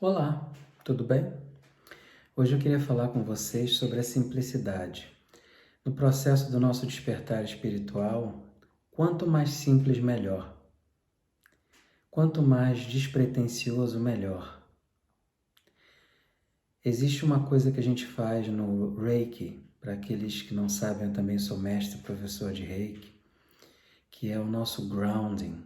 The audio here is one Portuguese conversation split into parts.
Olá, tudo bem? Hoje eu queria falar com vocês sobre a simplicidade. No processo do nosso despertar espiritual, quanto mais simples, melhor. Quanto mais despretensioso, melhor. Existe uma coisa que a gente faz no Reiki, para aqueles que não sabem, eu também sou mestre e professor de Reiki, que é o nosso grounding,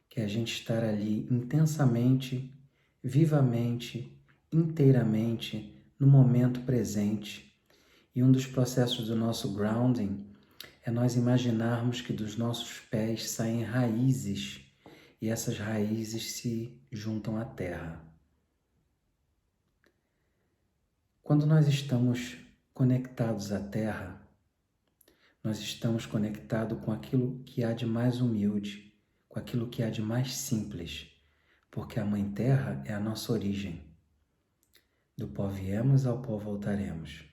que é a gente estar ali intensamente, vivamente, inteiramente, no momento presente. E um dos processos do nosso grounding é nós imaginarmos que dos nossos pés saem raízes e essas raízes se juntam à terra. Quando nós estamos conectados à terra, nós estamos conectados com aquilo que há de mais humilde, com aquilo que há de mais simples, porque a Mãe Terra é a nossa origem. Do pó viemos, ao pó voltaremos.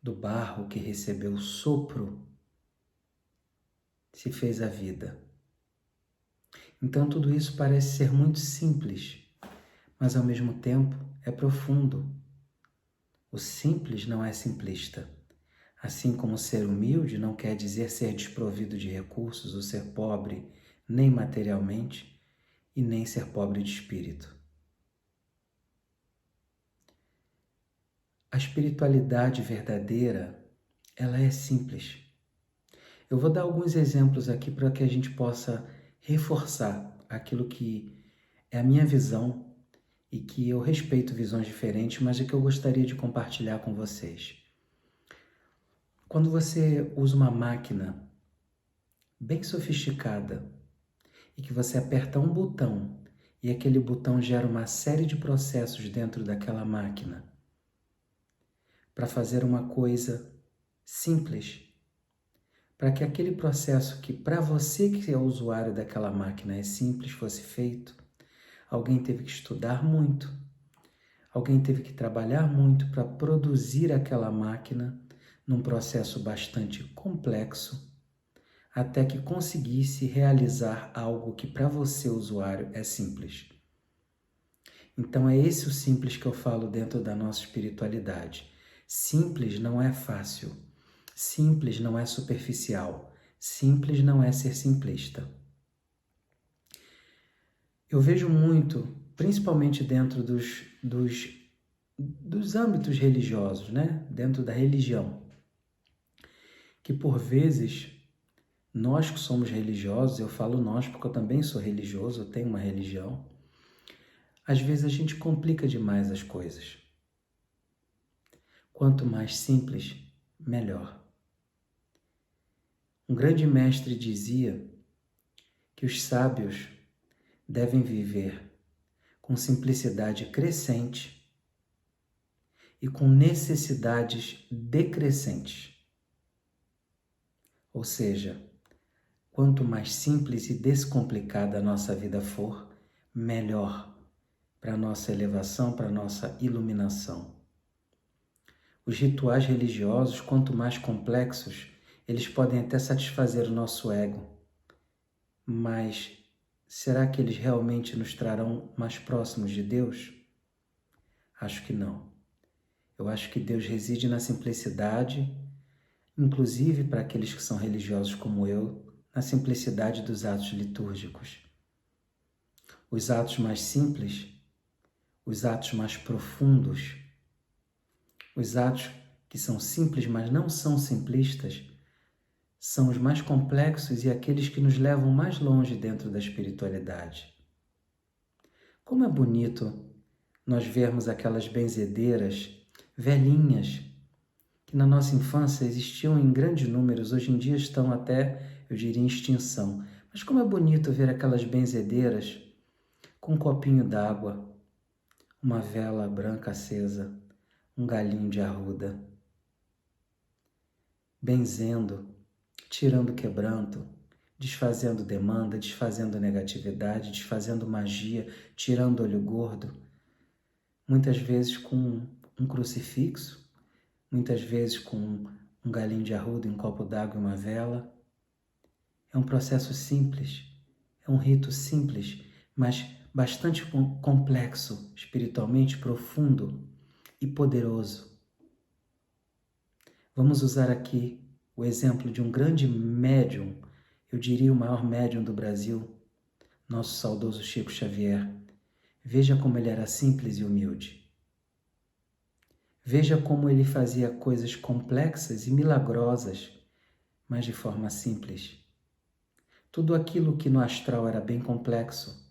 Do barro que recebeu o sopro se fez a vida. Então tudo isso parece ser muito simples, mas ao mesmo tempo é profundo. O simples não é simplista. Assim como ser humilde não quer dizer ser desprovido de recursos ou ser pobre nem materialmente e nem ser pobre de espírito. A espiritualidade verdadeira, ela é simples. Eu vou dar alguns exemplos aqui para que a gente possa reforçar aquilo que é a minha visão e que eu respeito visões diferentes, mas é que eu gostaria de compartilhar com vocês. Quando você usa uma máquina bem sofisticada e que você aperta um botão e aquele botão gera uma série de processos dentro daquela máquina para fazer uma coisa simples, para que aquele processo que para você que é o usuário daquela máquina é simples fosse feito, alguém teve que estudar muito, alguém teve que trabalhar muito para produzir aquela máquina num processo bastante complexo, até que conseguisse realizar algo que para você, usuário, é simples. Então é esse o simples que eu falo dentro da nossa espiritualidade. Simples não é fácil, simples não é superficial, simples não é ser simplista. Eu vejo muito, principalmente dentro dos âmbitos religiosos, né? Dentro da religião, que por vezes nós que somos religiosos, eu falo nós porque eu também sou religioso, eu tenho uma religião, às vezes a gente complica demais as coisas. Quanto mais simples, melhor. Um grande mestre dizia que os sábios devem viver com simplicidade crescente e com necessidades decrescentes. Ou seja, quanto mais simples e descomplicada a nossa vida for, melhor para a nossa elevação, para a nossa iluminação. Os rituais religiosos, quanto mais complexos, eles podem até satisfazer o nosso ego, mas será que eles realmente nos trarão mais próximos de Deus? Acho que não. Eu acho que Deus reside na simplicidade, inclusive para aqueles que são religiosos como eu, na simplicidade dos atos litúrgicos. Os atos mais simples, os atos mais profundos, os atos que são simples, mas não são simplistas, são os mais complexos e aqueles que nos levam mais longe dentro da espiritualidade. Como é bonito nós vermos aquelas benzedeiras velhinhas que na nossa infância existiam em grandes números, hoje em dia estão até, eu diria, em extinção. Mas como é bonito ver aquelas benzedeiras com um copinho d'água, uma vela branca acesa, um galinho de arruda, benzendo, tirando quebranto, desfazendo demanda, desfazendo negatividade, desfazendo magia, tirando olho gordo, muitas vezes com um crucifixo, muitas vezes com um galinho de arruda, um copo d'água e uma vela. É um processo simples, é um rito simples, mas bastante complexo, espiritualmente profundo e poderoso. Vamos usar aqui o exemplo de um grande médium, eu diria o maior médium do Brasil, nosso saudoso Chico Xavier. Veja como ele era simples e humilde. Veja como ele fazia coisas complexas e milagrosas, mas de forma simples. Tudo aquilo que no astral era bem complexo,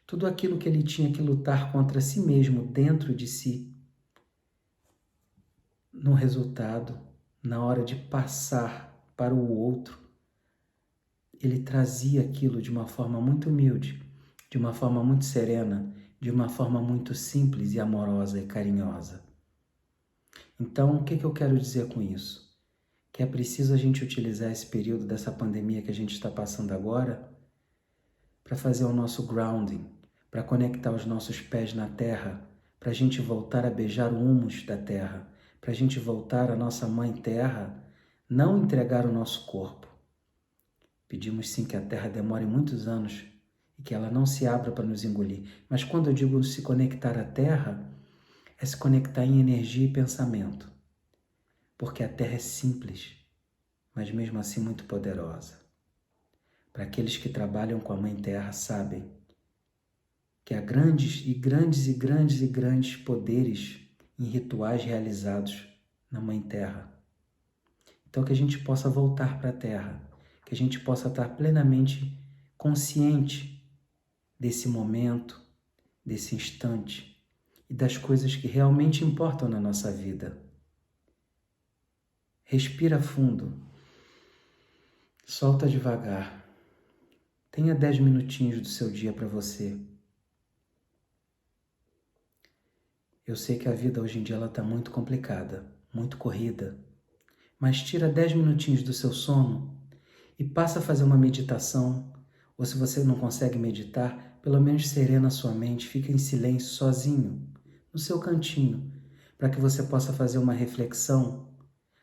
tudo aquilo que ele tinha que lutar contra si mesmo dentro de si, no resultado, na hora de passar para o outro, ele trazia aquilo de uma forma muito humilde, de uma forma muito serena, de uma forma muito simples e amorosa e carinhosa. Então, o que eu quero dizer com isso? Que é preciso a gente utilizar esse período dessa pandemia que a gente está passando agora para fazer o nosso grounding, para conectar os nossos pés na terra, para a gente voltar a beijar o humus da terra, para a gente voltar à nossa mãe terra, não entregar o nosso corpo. Pedimos sim que a terra demore muitos anos e que ela não se abra para nos engolir. Mas quando eu digo se conectar à terra, é se conectar em energia e pensamento. Porque a terra é simples, mas mesmo assim muito poderosa. Para aqueles que trabalham com a Mãe Terra sabem que há grandes poderes em rituais realizados na Mãe Terra. Então que a gente possa voltar para a Terra, que a gente possa estar plenamente consciente desse momento, desse instante e das coisas que realmente importam na nossa vida. Respira fundo, solta devagar. Tenha 10 minutinhos do seu dia para você. Eu sei que a vida hoje em dia está muito complicada, muito corrida, mas tira 10 minutinhos do seu sono e passa a fazer uma meditação, ou se você não consegue meditar, pelo menos serena a sua mente, fica em silêncio sozinho, no seu cantinho, para que você possa fazer uma reflexão,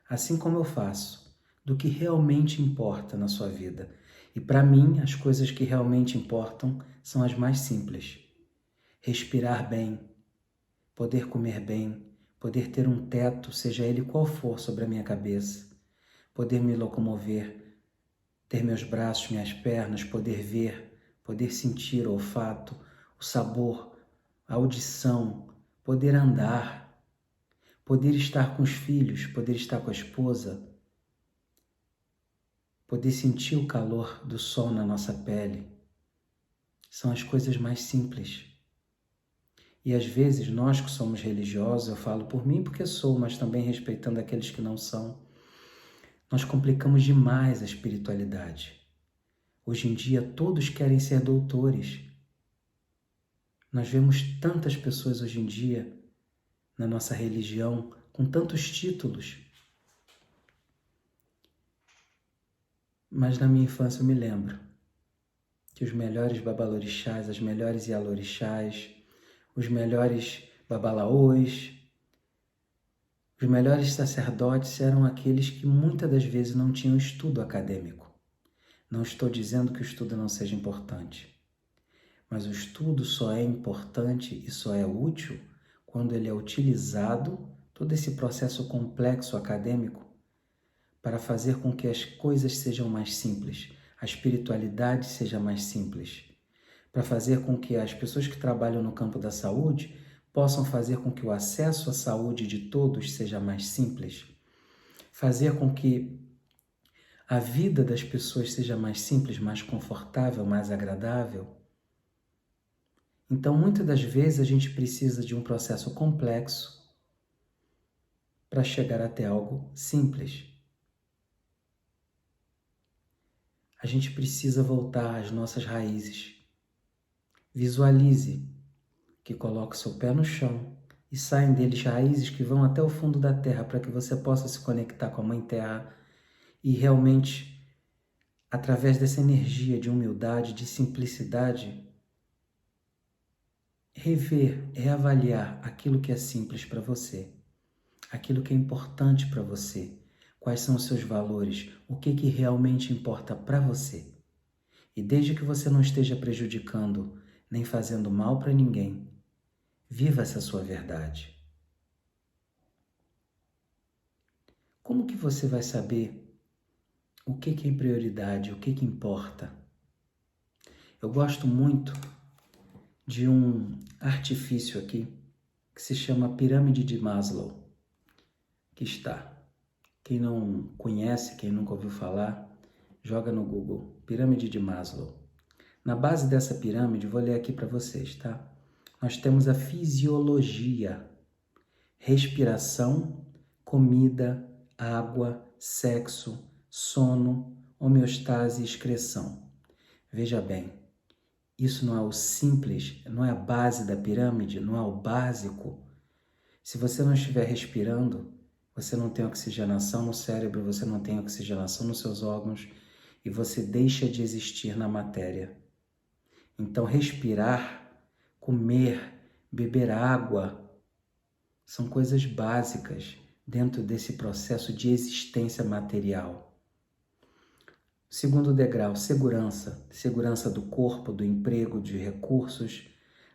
assim como eu faço, do que realmente importa na sua vida. E para mim, as coisas que realmente importam são as mais simples. Respirar bem, poder comer bem, poder ter um teto, seja ele qual for, sobre a minha cabeça, poder me locomover, ter meus braços, minhas pernas, poder ver, poder sentir o olfato, o sabor, a audição, poder andar, poder estar com os filhos, poder estar com a esposa, poder sentir o calor do sol na nossa pele. São as coisas mais simples. E às vezes nós que somos religiosos, eu falo por mim porque sou, mas também respeitando aqueles que não são, nós complicamos demais a espiritualidade. Hoje em dia todos querem ser doutores. Nós vemos tantas pessoas hoje em dia na nossa religião com tantos títulos. Mas na minha infância eu me lembro que os melhores babalorixás, as melhores ialorixás, os melhores babalaôs, os melhores sacerdotes eram aqueles que muitas das vezes não tinham estudo acadêmico. Não estou dizendo que o estudo não seja importante, mas o estudo só é importante e só é útil quando ele é utilizado, todo esse processo complexo acadêmico, para fazer com que as coisas sejam mais simples, a espiritualidade seja mais simples, para fazer com que as pessoas que trabalham no campo da saúde possam fazer com que o acesso à saúde de todos seja mais simples, fazer com que a vida das pessoas seja mais simples, mais confortável, mais agradável. Então, muitas das vezes a gente precisa de um processo complexo para chegar até algo simples. A gente precisa voltar às nossas raízes. Visualize que coloque seu pé no chão e saem deles raízes que vão até o fundo da terra para que você possa se conectar com a Mãe Terra e realmente, através dessa energia de humildade, de simplicidade, rever, reavaliar aquilo que é simples para você, aquilo que é importante para você, quais são os seus valores, o que realmente importa para você. E desde que você não esteja prejudicando nem fazendo mal para ninguém. Viva essa sua verdade. Como que você vai saber o que é prioridade, o que importa? Eu gosto muito de um artifício aqui que se chama Pirâmide de Maslow. Aqui está. Quem não conhece, quem nunca ouviu falar, joga no Google, Pirâmide de Maslow. Na base dessa pirâmide, vou ler aqui para vocês, tá? Nós temos a fisiologia, respiração, comida, água, sexo, sono, homeostase e excreção. Veja bem, isso não é o simples, não é a base da pirâmide, não é o básico. Se você não estiver respirando, você não tem oxigenação no cérebro, você não tem oxigenação nos seus órgãos e você deixa de existir na matéria. Então, respirar, comer, beber água, são coisas básicas dentro desse processo de existência material. Segundo degrau, segurança. Segurança do corpo, do emprego, de recursos,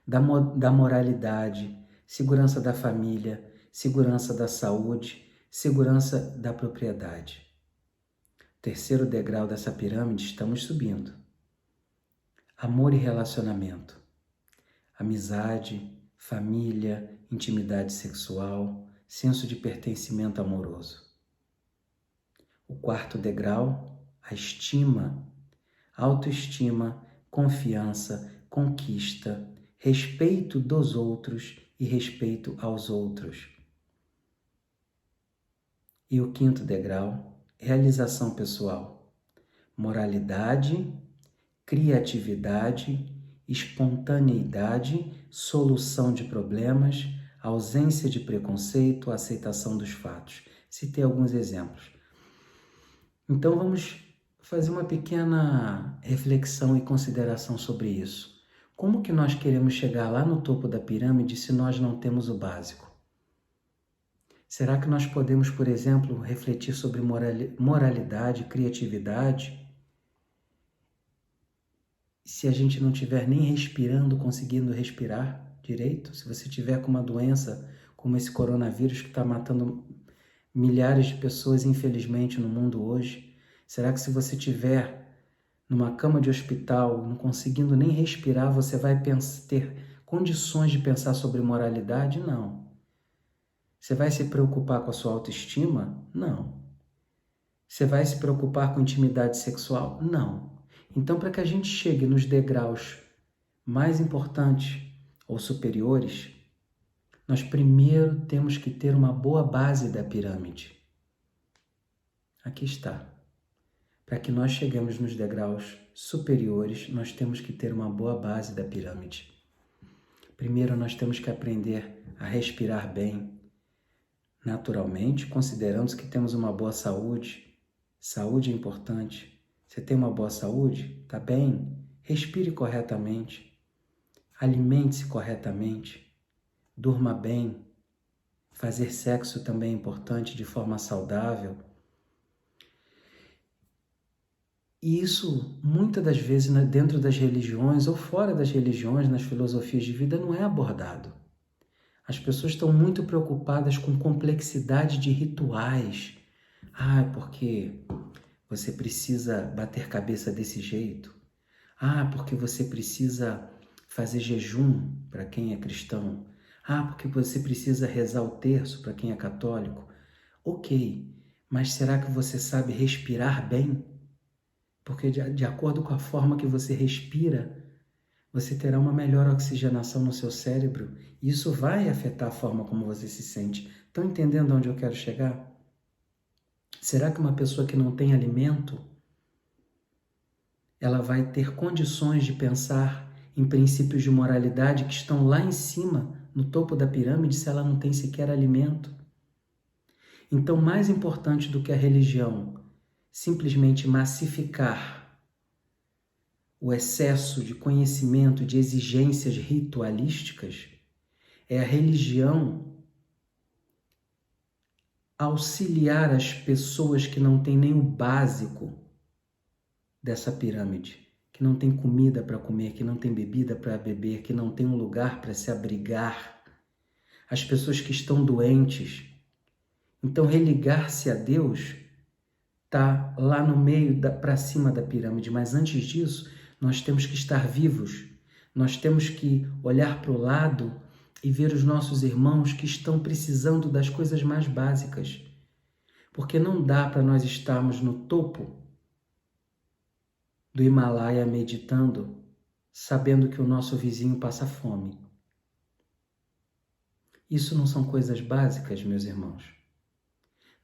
da moralidade, segurança da família, segurança da saúde, segurança da propriedade. Terceiro degrau dessa pirâmide, estamos subindo. Amor e relacionamento. Amizade, família, intimidade sexual, senso de pertencimento amoroso. O quarto degrau, a estima, autoestima, confiança, conquista, respeito dos outros e respeito aos outros. E o quinto degrau, realização pessoal, moralidade, criatividade, espontaneidade, solução de problemas, ausência de preconceito, aceitação dos fatos. Citei alguns exemplos. Então vamos fazer uma pequena reflexão e consideração sobre isso. Como que nós queremos chegar lá no topo da pirâmide se nós não temos o básico? Será que nós podemos, por exemplo, refletir sobre moralidade, criatividade, se a gente não estiver nem respirando, conseguindo respirar direito? Se você tiver com uma doença como esse coronavírus que está matando milhares de pessoas, infelizmente, no mundo hoje, será que se você tiver numa cama de hospital, não conseguindo nem respirar, você vai ter condições de pensar sobre moralidade? Não. Você vai se preocupar com a sua autoestima? Não. Você vai se preocupar com intimidade sexual? Não. Então, para que a gente chegue nos degraus mais importantes ou superiores, nós primeiro temos que ter uma boa base da pirâmide. Aqui está. Para que nós cheguemos nos degraus superiores, nós temos que ter uma boa base da pirâmide. Primeiro, nós temos que aprender a respirar bem, naturalmente, considerando que temos uma boa saúde. Saúde é importante. Você tem uma boa saúde? Está bem? Respire corretamente. Alimente-se corretamente. Durma bem. Fazer sexo também é importante de forma saudável. E isso, muitas das vezes, dentro das religiões ou fora das religiões, nas filosofias de vida, não é abordado. As pessoas estão muito preocupadas com complexidade de rituais. Porque você precisa bater cabeça desse jeito. Porque você precisa fazer jejum para quem é cristão. Porque você precisa rezar o terço para quem é católico. Ok, mas será que você sabe respirar bem? Porque de acordo com a forma que você respira, você terá uma melhor oxigenação no seu cérebro e isso vai afetar a forma como você se sente. Estão entendendo onde eu quero chegar? Será que uma pessoa que não tem alimento, ela vai ter condições de pensar em princípios de moralidade que estão lá em cima, no topo da pirâmide, se ela não tem sequer alimento? Então, mais importante do que a religião simplesmente massificar o excesso de conhecimento, de exigências ritualísticas, é a religião auxiliar as pessoas que não têm nem o básico dessa pirâmide, que não tem comida para comer, que não tem bebida para beber, que não tem um lugar para se abrigar, as pessoas que estão doentes. Então, religar-se a Deus está lá no meio, para cima da pirâmide, mas antes disso, nós temos que estar vivos, nós temos que olhar para o lado e ver os nossos irmãos que estão precisando das coisas mais básicas, porque não dá para nós estarmos no topo do Himalaia meditando, sabendo que o nosso vizinho passa fome. Isso não são coisas básicas, meus irmãos.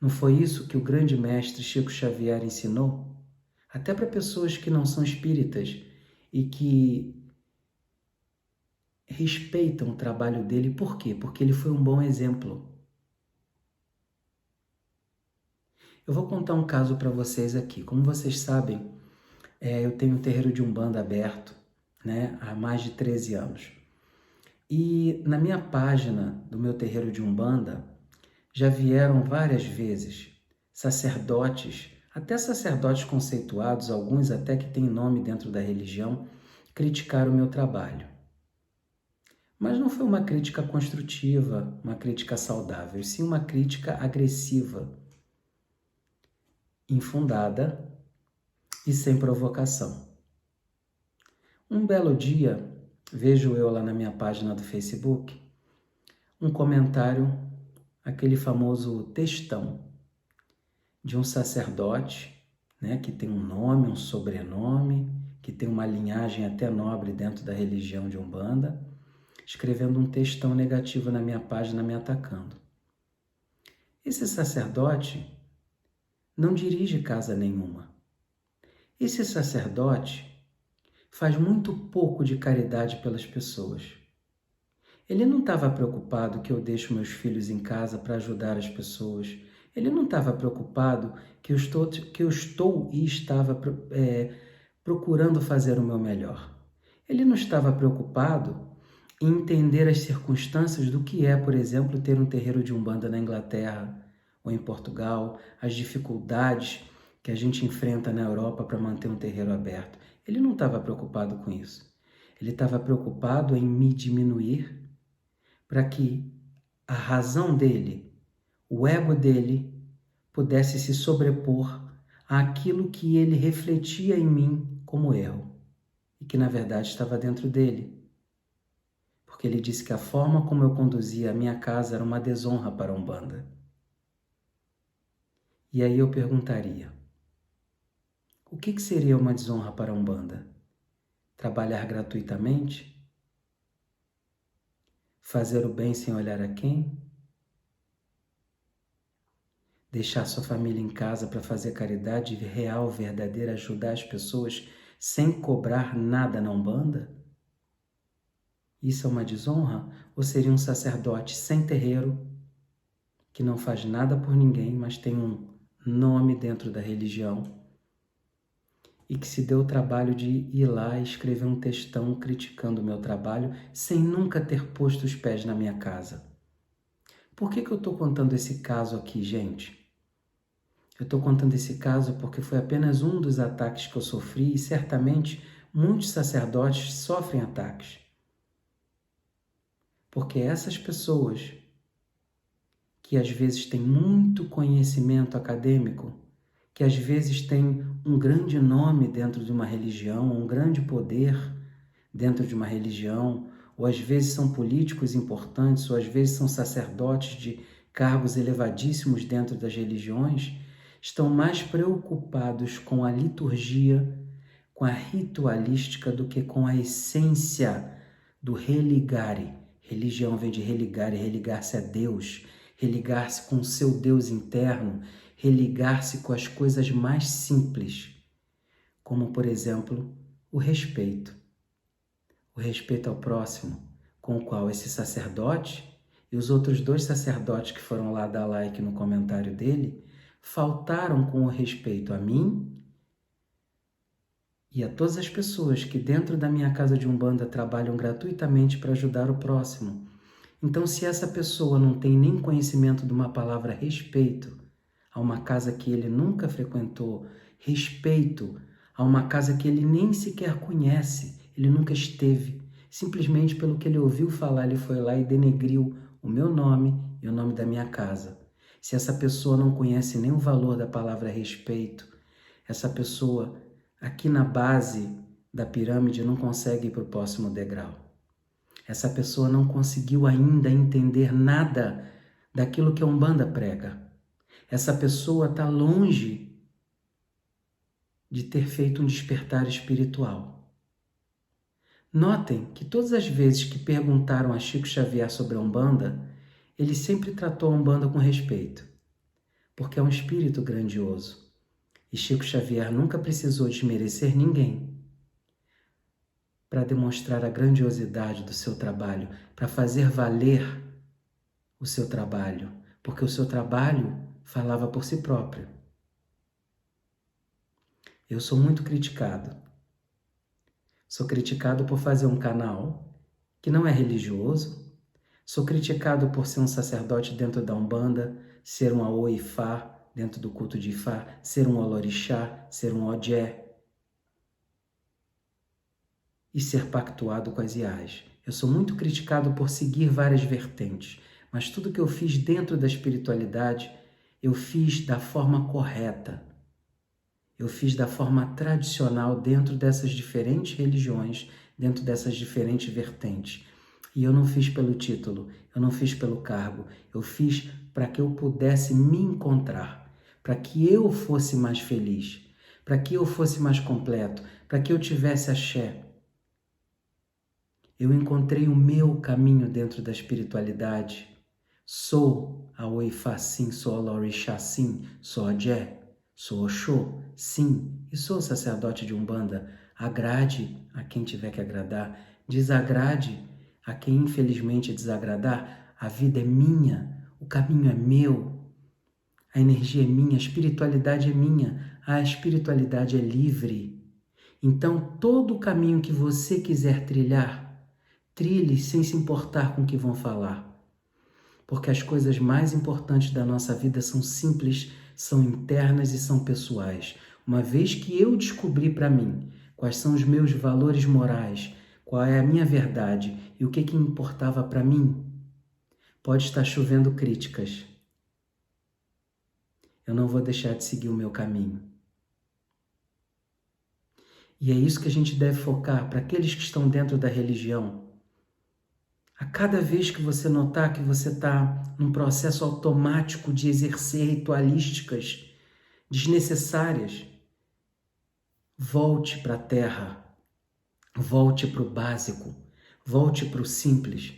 Não foi isso que o grande mestre Chico Xavier ensinou? Até para pessoas que não são espíritas e que respeitam o trabalho dele. Por quê? Porque ele foi um bom exemplo. Eu vou contar um caso para vocês aqui. Como vocês sabem, eu tenho um terreiro de Umbanda aberto, né, há mais de 13 anos. E na minha página do meu terreiro de Umbanda, já vieram várias vezes sacerdotes, até sacerdotes conceituados, alguns até que têm nome dentro da religião, criticar o meu trabalho. Mas não foi uma crítica construtiva, uma crítica saudável, sim uma crítica agressiva, infundada e sem provocação. Um belo dia, vejo eu lá na minha página do Facebook, um comentário, aquele famoso textão de um sacerdote, né, que tem um nome, um sobrenome, que tem uma linhagem até nobre dentro da religião de Umbanda, escrevendo um textão negativo na minha página me atacando. Esse sacerdote não dirige casa nenhuma. Esse sacerdote faz muito pouco de caridade pelas pessoas. Ele não estava preocupado que eu deixo meus filhos em casa para ajudar as pessoas. Ele não estava preocupado que eu estou e estava procurando fazer o meu melhor. Ele não estava preocupado em entender as circunstâncias do que é, por exemplo, ter um terreiro de Umbanda na Inglaterra ou em Portugal, as dificuldades que a gente enfrenta na Europa para manter um terreiro aberto. Ele não estava preocupado com isso. Ele estava preocupado em me diminuir para que a razão dele, o ego dele, pudesse se sobrepor àquilo que ele refletia em mim como erro e que na verdade estava dentro dele. Porque ele disse que a forma como eu conduzia a minha casa era uma desonra para a Umbanda. E aí eu perguntaria, o que seria uma desonra para a Umbanda? Trabalhar gratuitamente? Fazer o bem sem olhar a quem? Deixar sua família em casa para fazer caridade real, verdadeira, ajudar as pessoas sem cobrar nada na Umbanda? Isso é uma desonra? Ou seria um sacerdote sem terreiro, que não faz nada por ninguém, mas tem um nome dentro da religião, e que se deu o trabalho de ir lá e escrever um textão criticando o meu trabalho sem nunca ter posto os pés na minha casa? Por que eu estou contando esse caso aqui, gente? Eu estou contando esse caso porque foi apenas um dos ataques que eu sofri e certamente muitos sacerdotes sofrem ataques. Porque essas pessoas que às vezes têm muito conhecimento acadêmico, que às vezes têm um grande nome dentro de uma religião, um grande poder dentro de uma religião, ou às vezes são políticos importantes, ou às vezes são sacerdotes de cargos elevadíssimos dentro das religiões, estão mais preocupados com a liturgia, com a ritualística, do que com a essência do religare. Religião vem de religare, religar-se a Deus, religar-se com o seu Deus interno, religar-se com as coisas mais simples, como, por exemplo, o respeito. O respeito ao próximo, com o qual esse sacerdote e os outros 2 sacerdotes que foram lá dar like no comentário dele faltaram com o respeito a mim e a todas as pessoas que dentro da minha casa de Umbanda trabalham gratuitamente para ajudar o próximo. Então, se essa pessoa não tem nem conhecimento de uma palavra respeito a uma casa que ele nunca frequentou, respeito a uma casa que ele nem sequer conhece, ele nunca esteve. Simplesmente pelo que ele ouviu falar, ele foi lá e denegriu o meu nome e o nome da minha casa. Se essa pessoa não conhece nem o valor da palavra respeito, essa pessoa aqui na base da pirâmide não consegue ir para o próximo degrau. Essa pessoa não conseguiu ainda entender nada daquilo que a Umbanda prega. Essa pessoa está longe de ter feito um despertar espiritual. Notem que todas as vezes que perguntaram a Chico Xavier sobre a Umbanda, ele sempre tratou a Umbanda com respeito, porque é um espírito grandioso. E Chico Xavier nunca precisou desmerecer ninguém para demonstrar a grandiosidade do seu trabalho, para fazer valer o seu trabalho, porque o seu trabalho falava por si próprio. Eu sou muito criticado. Sou criticado por fazer um canal que não é religioso. Sou criticado por ser um sacerdote dentro da Umbanda, ser um Aô Ifá dentro do culto de Ifá, ser um Olorixá, ser um Odé e ser pactuado com as Iás. Eu sou muito criticado por seguir várias vertentes, mas tudo que eu fiz dentro da espiritualidade, eu fiz da forma correta. Eu fiz da forma tradicional dentro dessas diferentes religiões, dentro dessas diferentes vertentes. E eu não fiz pelo título, eu não fiz pelo cargo, eu fiz para que eu pudesse me encontrar, para que eu fosse mais feliz, para que eu fosse mais completo, para que eu tivesse axé. Eu encontrei o meu caminho dentro da espiritualidade. Sou Aô Ifá, sim, sou Olorixá, sim, sou Odé, sou Oxô, sim, e sou sacerdote de Umbanda. Agrade a quem tiver que agradar, desagrade a quem infelizmente desagradar. A vida é minha, o caminho é meu, a energia é minha, a espiritualidade é minha, a espiritualidade é livre. Então, todo o caminho que você quiser trilhar, trilhe sem se importar com o que vão falar. Porque as coisas mais importantes da nossa vida são simples, são internas e são pessoais. Uma vez que eu descobri para mim quais são os meus valores morais, qual é a minha verdade e o que importava para mim, pode estar chovendo críticas. Eu não vou deixar de seguir o meu caminho. E é isso que a gente deve focar para aqueles que estão dentro da religião. A cada vez que você notar que você está num processo automático de exercer ritualísticas desnecessárias, volte para a terra, volte para o básico, volte para o simples.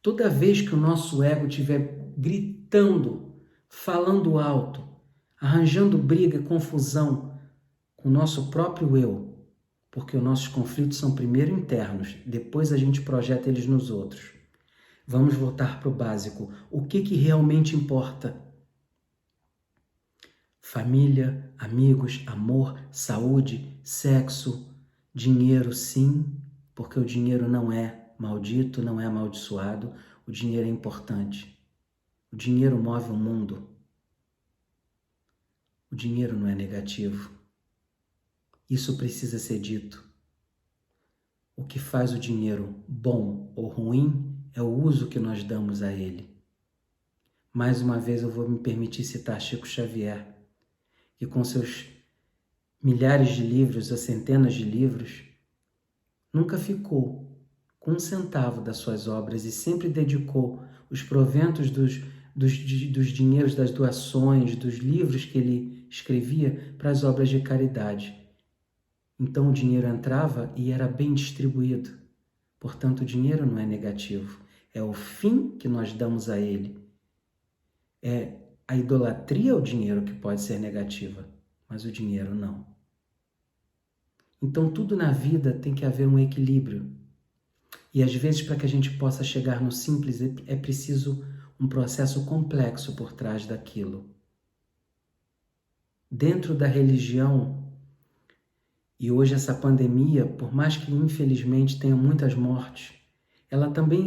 Toda vez que o nosso ego estiver gritando, falando alto, arranjando briga, confusão com o nosso próprio eu, porque os nossos conflitos são primeiro internos, depois a gente projeta eles nos outros. Vamos voltar para o básico. O que realmente importa? Família, amigos, amor, saúde, sexo, dinheiro, sim, porque o dinheiro não é maldito, não é amaldiçoado. O dinheiro é importante. O dinheiro move o mundo. O dinheiro não é negativo. Isso precisa ser dito. O que faz o dinheiro bom ou ruim é o uso que nós damos a ele. Mais uma vez eu vou me permitir citar Chico Xavier, que com seus milhares de livros ou centenas de livros, nunca ficou com um centavo das suas obras e sempre dedicou os proventos dos dinheiros, das doações, dos livros que ele escrevia para as obras de caridade. Então o dinheiro entrava e era bem distribuído. Portanto, o dinheiro não é negativo. É o fim que nós damos a ele. É a idolatria ao dinheiro que pode ser negativa, mas o dinheiro não. Então, tudo na vida tem que haver um equilíbrio. E às vezes, para que a gente possa chegar no simples, é preciso um processo complexo por trás daquilo. Dentro da religião, e hoje essa pandemia, por mais que infelizmente tenha muitas mortes,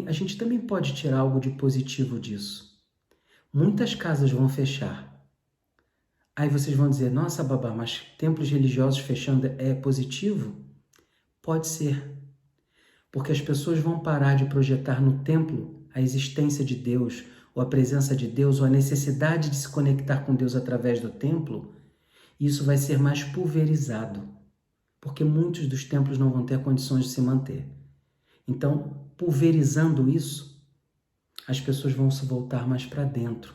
a gente também pode tirar algo de positivo disso. Muitas casas vão fechar. Aí vocês vão dizer, nossa, Babá, mas templos religiosos fechando é positivo? Pode ser, porque as pessoas vão parar de projetar no templo a existência de Deus, ou a presença de Deus, ou a necessidade de se conectar com Deus através do templo, e isso vai ser mais pulverizado, porque muitos dos templos não vão ter condições de se manter. Então, pulverizando isso, as pessoas vão se voltar mais para dentro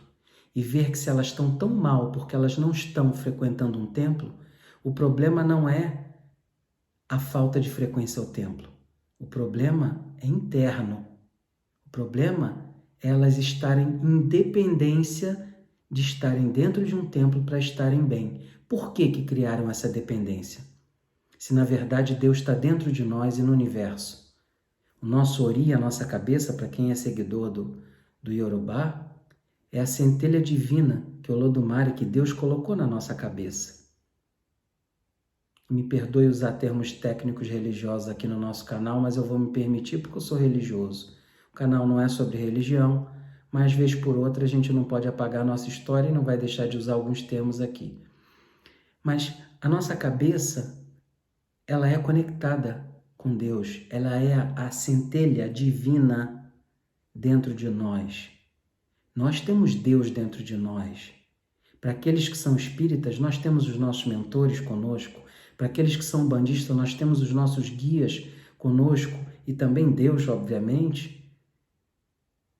e ver que se elas estão tão mal porque elas não estão frequentando um templo, o problema não é a falta de frequência ao templo. O problema é interno. O problema é elas estarem em dependência de estarem dentro de um templo para estarem bem. Por que que criaram essa dependência? Se na verdade Deus está dentro de nós e no universo. O nosso ori, a nossa cabeça, para quem é seguidor do Yorubá, é a centelha divina que Olodumare, que Deus colocou na nossa cabeça. Me perdoe usar termos técnicos religiosos aqui no nosso canal, mas eu vou me permitir porque eu sou religioso. O canal não é sobre religião, mas vez por outra a gente não pode apagar a nossa história e não vai deixar de usar alguns termos aqui. Mas a nossa cabeça, ela é conectada com Deus, ela é a centelha divina dentro de nós. Nós temos Deus dentro de nós. Para aqueles que são espíritas, nós temos os nossos mentores conosco. Para aqueles que são bandistas, nós temos os nossos guias conosco e também Deus, obviamente.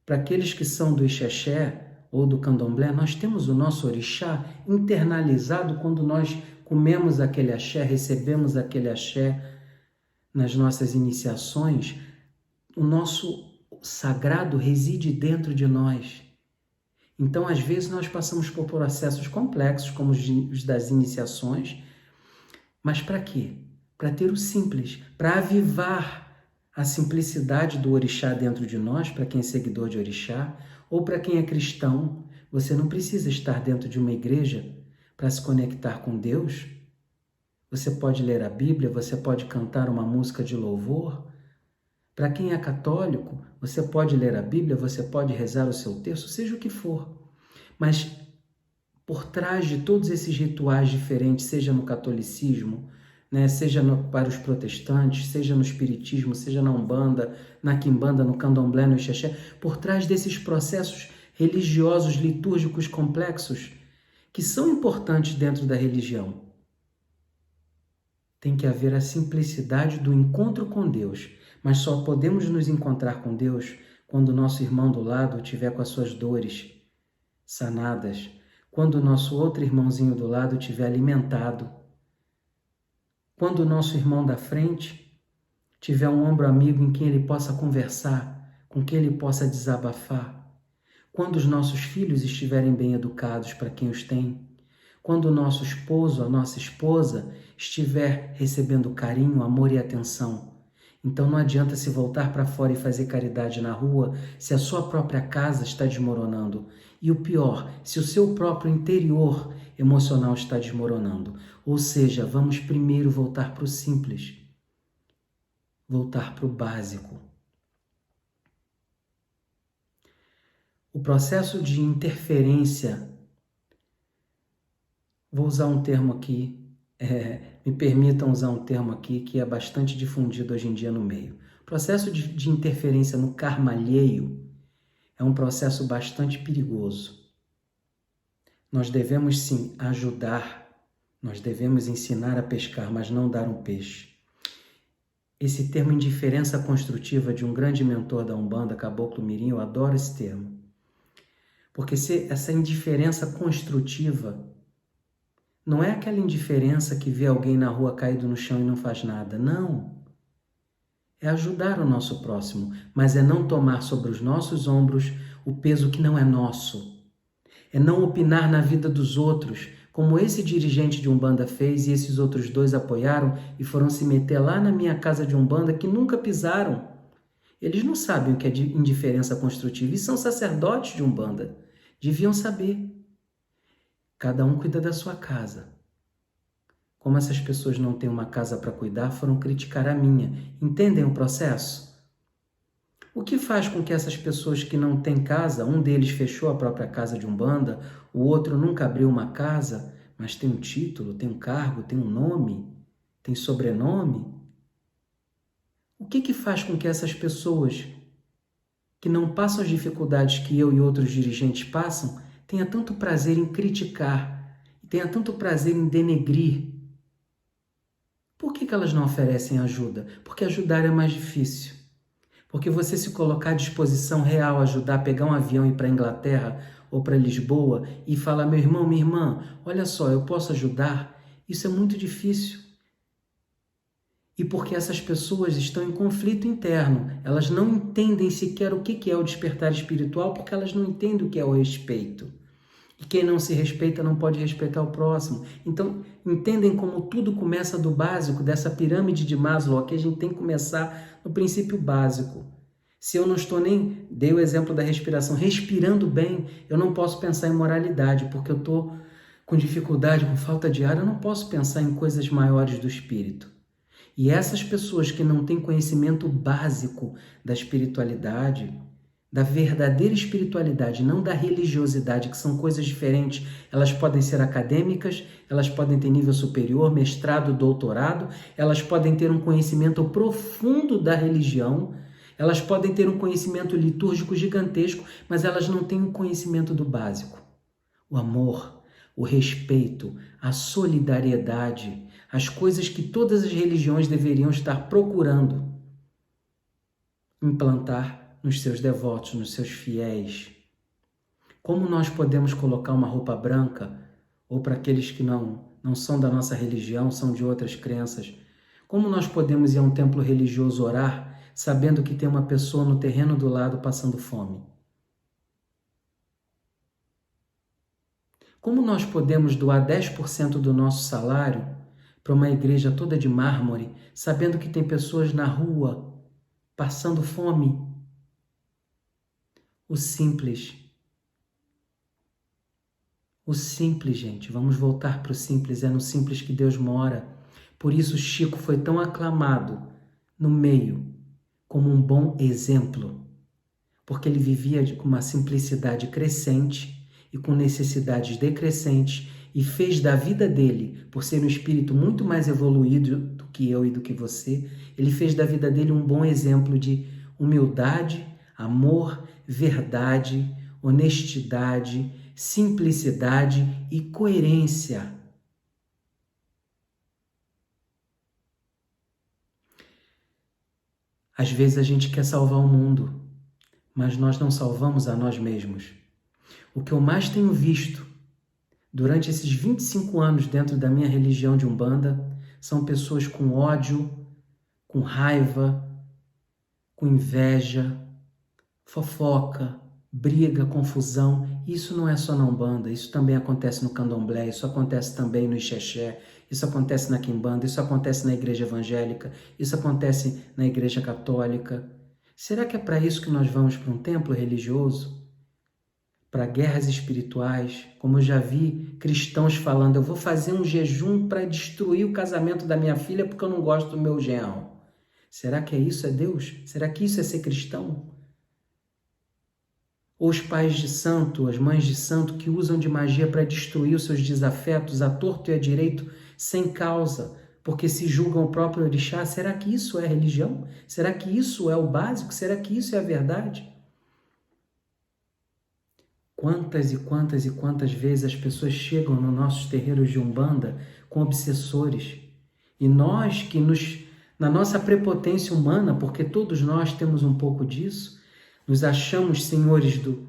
Para aqueles que são do Ixexé ou do Candomblé, nós temos o nosso orixá internalizado quando nós comemos aquele axé, recebemos aquele axé nas nossas iniciações. O nosso sagrado reside dentro de nós. Então, às vezes, nós passamos por processos complexos, como os das iniciações, mas para quê? Para ter o simples, para avivar a simplicidade do orixá dentro de nós, para quem é seguidor de orixá, ou para quem é cristão. Você não precisa estar dentro de uma igreja para se conectar com Deus. Você pode ler a Bíblia, você pode cantar uma música de louvor. Para quem é católico, você pode ler a Bíblia, você pode rezar o seu terço, seja o que for. Mas por trás de todos esses rituais diferentes, seja no catolicismo, né, seja para os protestantes, seja no espiritismo, seja na Umbanda, na Quimbanda, no Candomblé, no Ixexé, por trás desses processos religiosos, litúrgicos complexos, que são importantes dentro da religião, tem que haver a simplicidade do encontro com Deus. Mas só podemos nos encontrar com Deus quando o nosso irmão do lado estiver com as suas dores sanadas, quando o nosso outro irmãozinho do lado estiver alimentado, quando o nosso irmão da frente tiver um ombro amigo em quem ele possa conversar, com quem ele possa desabafar, quando os nossos filhos estiverem bem educados para quem os tem, quando o nosso esposo, a nossa esposa estiver recebendo carinho, amor e atenção. Então não adianta se voltar para fora e fazer caridade na rua se a sua própria casa está desmoronando. E o pior, se o seu próprio interior emocional está desmoronando. Ou seja, vamos primeiro voltar para o simples. Voltar para o básico. O processo de interferência, vou usar um termo aqui, me permitam usar um termo aqui que é bastante difundido hoje em dia no meio. O processo de interferência no karma alheio é um processo bastante perigoso. Nós devemos sim ajudar, nós devemos ensinar a pescar, mas não dar um peixe. Esse termo indiferença construtiva de um grande mentor da Umbanda, Caboclo Mirim, eu adoro esse termo. Porque essa indiferença construtiva não é aquela indiferença que vê alguém na rua caído no chão e não faz nada. Não. É ajudar o nosso próximo, mas é não tomar sobre os nossos ombros o peso que não é nosso. É não opinar na vida dos outros, como esse dirigente de Umbanda fez e esses outros dois apoiaram e foram se meter lá na minha casa de Umbanda que nunca pisaram. Eles não sabem o que é indiferença construtiva e são sacerdotes de Umbanda. Deviam saber. Cada um cuida da sua casa. Como essas pessoas não têm uma casa para cuidar, foram criticar a minha. Entendem o processo? O que faz com que essas pessoas que não têm casa, um deles fechou a própria casa de Umbanda, o outro nunca abriu uma casa, mas tem um título, tem um cargo, tem um nome, tem sobrenome. O que faz com que essas pessoas que não passam as dificuldades que eu e outros dirigentes passam, tenha tanto prazer em criticar, tenha tanto prazer em denegrir? Por que elas não oferecem ajuda? Porque ajudar é mais difícil. Porque você se colocar à disposição real, ajudar, pegar um avião e ir para a Inglaterra ou para Lisboa e falar, meu irmão, minha irmã, olha só, eu posso ajudar? Isso é muito difícil. E porque essas pessoas estão em conflito interno, elas não entendem sequer o que é o despertar espiritual, porque elas não entendem o que é o respeito. E quem não se respeita não pode respeitar o próximo. Então, entendem como tudo começa do básico, dessa pirâmide de Maslow. Aqui a gente tem que começar no princípio básico. Se eu não estou nem, dei o exemplo da respiração, respirando bem, eu não posso pensar em moralidade, porque eu estou com dificuldade, com falta de ar, eu não posso pensar em coisas maiores do espírito. E essas pessoas que não têm conhecimento básico da espiritualidade, da verdadeira espiritualidade, não da religiosidade, que são coisas diferentes. Elas podem ser acadêmicas, elas podem ter nível superior, mestrado, doutorado, elas podem ter um conhecimento profundo da religião, elas podem ter um conhecimento litúrgico gigantesco, mas elas não têm um conhecimento do básico. O amor, o respeito, a solidariedade, as coisas que todas as religiões deveriam estar procurando implantar nos seus devotos, nos seus fiéis. Como nós podemos colocar uma roupa branca, ou para aqueles que não são da nossa religião, são de outras crenças, como nós podemos ir a um templo religioso orar, sabendo que tem uma pessoa no terreno do lado passando fome? Como nós podemos doar 10% do nosso salário para uma igreja toda de mármore, sabendo que tem pessoas na rua passando fome? O simples, gente, vamos voltar para o simples, é no simples que Deus mora. Por isso Chico foi tão aclamado no meio, como um bom exemplo, porque ele vivia com uma simplicidade crescente e com necessidades decrescentes e fez da vida dele, por ser um espírito muito mais evoluído do que eu e do que você, ele fez da vida dele um bom exemplo de humildade, amor, verdade, honestidade, simplicidade e coerência. Às vezes a gente quer salvar o mundo, mas nós não salvamos a nós mesmos. O que eu mais tenho visto durante esses 25 anos dentro da minha religião de Umbanda são pessoas com ódio, com raiva, com inveja, fofoca, briga, confusão. Isso não é só na Umbanda, isso também acontece no Candomblé, isso acontece também no Ixexé, isso acontece na Quimbanda, isso acontece na igreja evangélica, isso acontece na igreja católica. Será que é para isso que nós vamos para um templo religioso? Para guerras espirituais? Como eu já vi cristãos falando, eu vou fazer um jejum para destruir o casamento da minha filha porque eu não gosto do meu genro. Será que isso é Deus? Será que isso é ser cristão? Ou os pais de santo, as mães de santo que usam de magia para destruir os seus desafetos à torto e à direito sem causa, porque se julgam o próprio orixá. Será que isso é religião? Será que isso é o básico? Será que isso é a verdade? Quantas e quantas e quantas vezes as pessoas chegam nos nossos terreiros de Umbanda com obsessores, e nós que na nossa prepotência humana, porque todos nós temos um pouco disso, nos achamos senhores do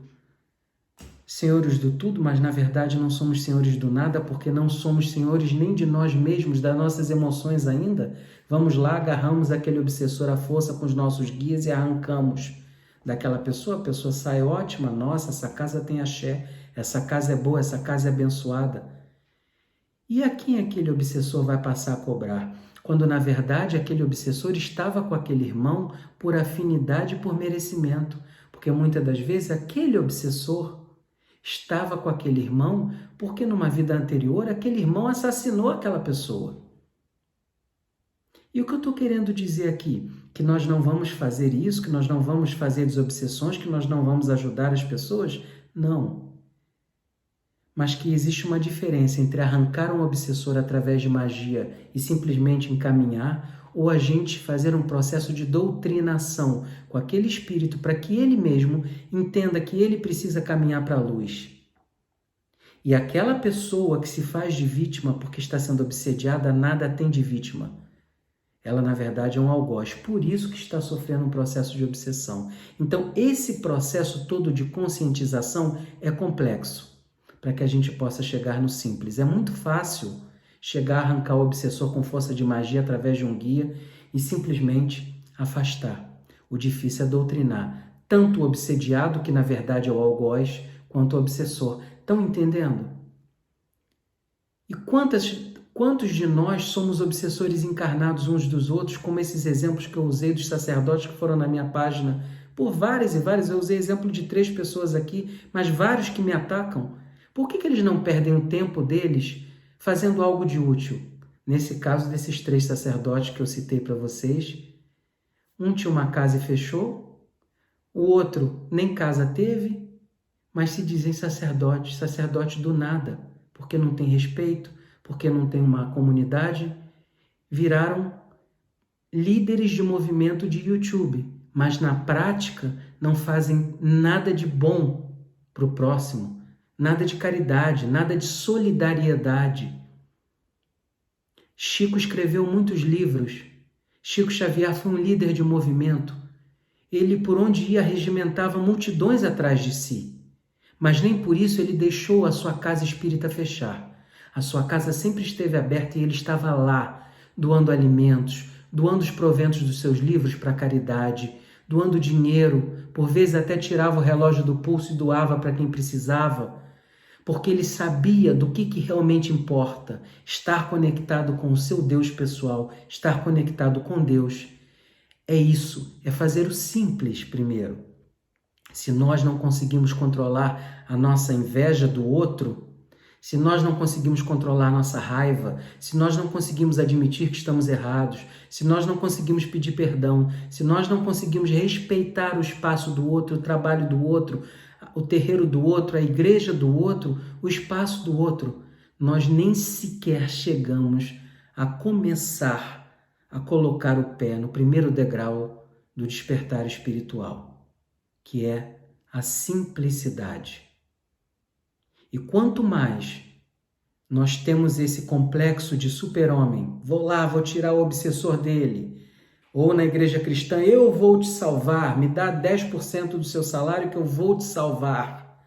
tudo, mas na verdade não somos senhores do nada, porque não somos senhores nem de nós mesmos, das nossas emoções ainda. Vamos lá, agarramos aquele obsessor à força com os nossos guias e arrancamos daquela pessoa. A pessoa sai ótima, nossa, essa casa tem axé, essa casa é boa, essa casa é abençoada. E a quem aquele obsessor vai passar a cobrar? Quando na verdade aquele obsessor estava com aquele irmão por afinidade e por merecimento, porque muitas das vezes aquele obsessor estava com aquele irmão porque numa vida anterior aquele irmão assassinou aquela pessoa. E o que eu estou querendo dizer aqui? Que nós não vamos fazer isso, que nós não vamos fazer desobsessões, que nós não vamos ajudar as pessoas? Não. mas que existe uma diferença entre arrancar um obsessor através de magia e simplesmente encaminhar, ou a gente fazer um processo de doutrinação com aquele espírito para que ele mesmo entenda que ele precisa caminhar para a luz. E aquela pessoa que se faz de vítima porque está sendo obsediada, nada tem de vítima. Ela, na verdade, é um algoz, por isso que está sofrendo um processo de obsessão. Então, esse processo todo de conscientização é complexo, para que a gente possa chegar no simples. É muito fácil chegar a arrancar o obsessor com força de magia através de um guia e simplesmente afastar. O difícil é doutrinar tanto o obsediado, que na verdade é o algoz, quanto o obsessor. Estão entendendo? E quantos de nós somos obsessores encarnados uns dos outros, como esses exemplos que eu usei dos sacerdotes que foram na minha página, por várias e várias, eu usei exemplo de 3 pessoas aqui, mas vários que me atacam. Por que eles não perdem o tempo deles fazendo algo de útil? Nesse caso desses 3 sacerdotes que eu citei para vocês, um tinha uma casa e fechou, o outro nem casa teve, mas se dizem sacerdotes do nada, porque não tem respeito, porque não tem uma comunidade, viraram líderes de movimento de YouTube, mas na prática não fazem nada de bom para o próximo, nada de caridade, nada de solidariedade. Chico escreveu muitos livros. Chico Xavier foi um líder de movimento. Ele, por onde ia, regimentava multidões atrás de si. Mas nem por isso ele deixou a sua casa espírita fechar. A sua casa sempre esteve aberta e ele estava lá, doando alimentos, doando os proventos dos seus livros para a caridade, doando dinheiro, por vezes até tirava o relógio do pulso e doava para quem precisava, porque ele sabia do que realmente importa, estar conectado com o seu Deus pessoal, estar conectado com Deus. É isso, é fazer o simples primeiro. Se nós não conseguimos controlar a nossa inveja do outro, se nós não conseguimos controlar a nossa raiva, se nós não conseguimos admitir que estamos errados, se nós não conseguimos pedir perdão, se nós não conseguimos respeitar o espaço do outro, o trabalho do outro, o terreiro do outro, a igreja do outro, o espaço do outro, nós nem sequer chegamos a começar a colocar o pé no primeiro degrau do despertar espiritual, que é a simplicidade. E quanto mais nós temos esse complexo de super-homem, vou lá, vou tirar o obsessor dele, ou na igreja cristã, eu vou te salvar, me dá 10% do seu salário que eu vou te salvar.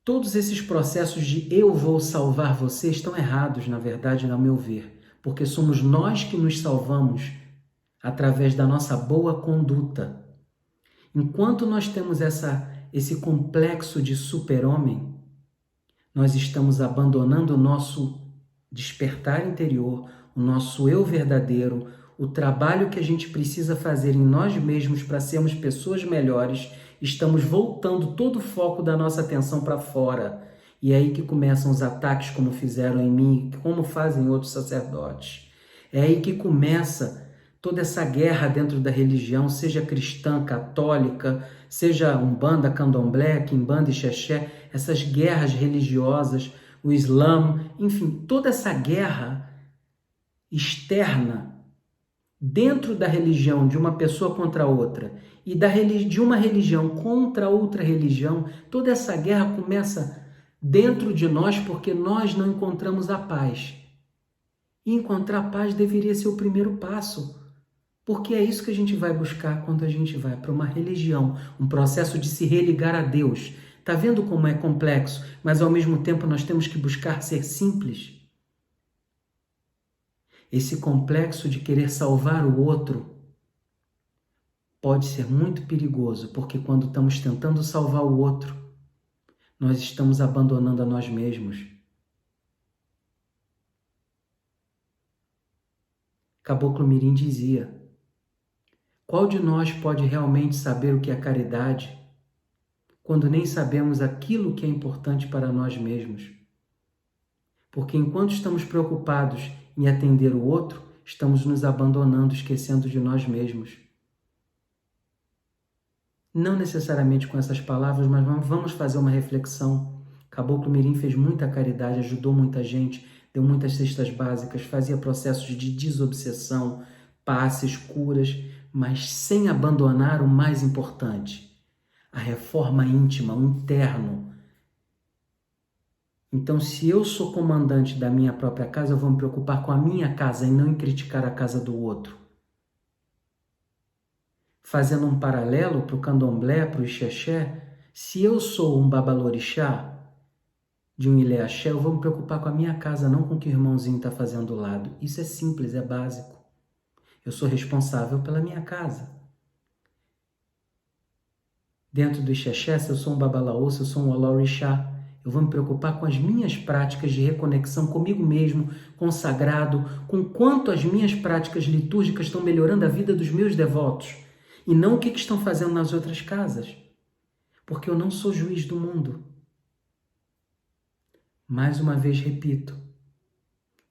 Todos esses processos de eu vou salvar você estão errados, na verdade, ao meu ver, porque somos nós que nos salvamos através da nossa boa conduta. Enquanto nós temos esse complexo de super-homem, nós estamos abandonando o nosso despertar interior, o nosso eu verdadeiro, o trabalho que a gente precisa fazer em nós mesmos para sermos pessoas melhores. Estamos voltando todo o foco da nossa atenção para fora. E é aí que começam os ataques, como fizeram em mim, como fazem outros sacerdotes. É aí que começa toda essa guerra dentro da religião, seja cristã, católica, seja umbanda, candomblé, quimbanda e xexé, essas guerras religiosas, o Islã, enfim, toda essa guerra externa dentro da religião de uma pessoa contra outra e de uma religião contra outra religião, toda essa guerra começa dentro de nós porque nós não encontramos a paz. E encontrar a paz deveria ser o primeiro passo. Porque é isso que a gente vai buscar quando a gente vai para uma religião, um processo de se religar a Deus. Está vendo como é complexo, mas ao mesmo tempo nós temos que buscar ser simples? Esse complexo de querer salvar o outro pode ser muito perigoso, porque quando estamos tentando salvar o outro, nós estamos abandonando a nós mesmos. Caboclo Mirim dizia: qual de nós pode realmente saber o que é caridade quando nem sabemos aquilo que é importante para nós mesmos? Porque enquanto estamos preocupados em atender o outro, estamos nos abandonando, esquecendo de nós mesmos. não necessariamente com essas palavras, mas vamos fazer uma reflexão. Caboclo Mirim fez muita caridade, ajudou muita gente, deu muitas cestas básicas, fazia processos de desobsessão, passes, curas, mas sem abandonar o mais importante, a reforma íntima, o interno. Então, se eu sou comandante da minha própria casa, eu vou me preocupar com a minha casa e não em criticar a casa do outro. Fazendo um paralelo para o candomblé, para o ixexé, se eu sou um babalorixá de um ilê-axé, eu vou me preocupar com a minha casa, não com o que o irmãozinho está fazendo do lado. Isso é simples, é básico. Eu sou responsável pela minha casa. Dentro do ixexé, se eu sou um babalaô, se eu sou um olorixá, eu vou me preocupar com as minhas práticas de reconexão comigo mesmo, consagrado, com quanto as minhas práticas litúrgicas estão melhorando a vida dos meus devotos, e não o que estão fazendo nas outras casas, porque eu não sou juiz do mundo. Mais uma vez repito,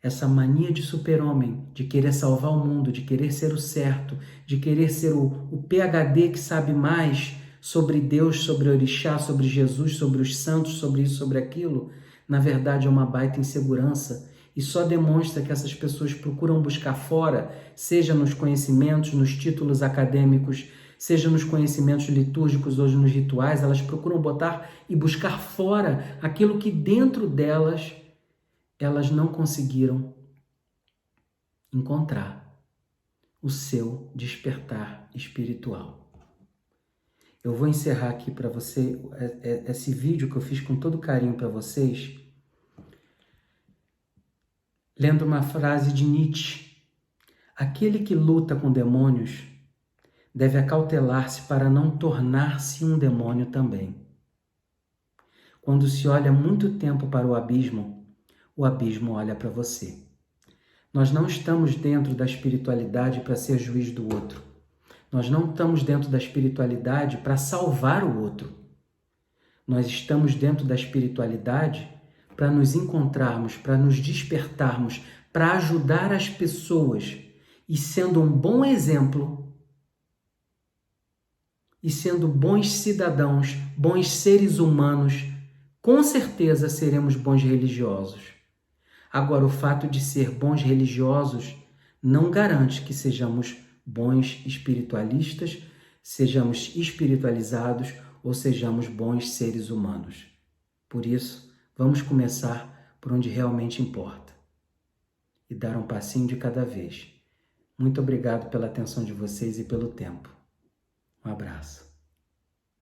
essa mania de super-homem, de querer salvar o mundo, de querer ser o certo, de querer ser o PhD que sabe mais sobre Deus, sobre orixá, sobre Jesus, sobre os santos, sobre isso, sobre aquilo, na verdade é uma baita insegurança e só demonstra que essas pessoas procuram buscar fora, seja nos conhecimentos, nos títulos acadêmicos, seja nos conhecimentos litúrgicos ou nos rituais, elas procuram botar e buscar fora aquilo que dentro delas elas não conseguiram encontrar, o seu despertar espiritual. Eu vou encerrar aqui para você esse vídeo que eu fiz com todo carinho para vocês, lendo uma frase de Nietzsche. Aquele que luta com demônios deve acautelar-se para não tornar-se um demônio também. Quando se olha muito tempo para o abismo olha para você. Nós não estamos dentro da espiritualidade para ser juiz do outro. Nós não estamos dentro da espiritualidade para salvar o outro. Nós estamos dentro da espiritualidade para nos encontrarmos, para nos despertarmos, para ajudar as pessoas e sendo um bom exemplo e sendo bons cidadãos, bons seres humanos, com certeza seremos bons religiosos. Agora, o fato de ser bons religiosos não garante que sejamos bons espiritualistas, sejamos espiritualizados ou sejamos bons seres humanos. Por isso, vamos começar por onde realmente importa e dar um passinho de cada vez. Muito obrigado pela atenção de vocês e pelo tempo. Um abraço.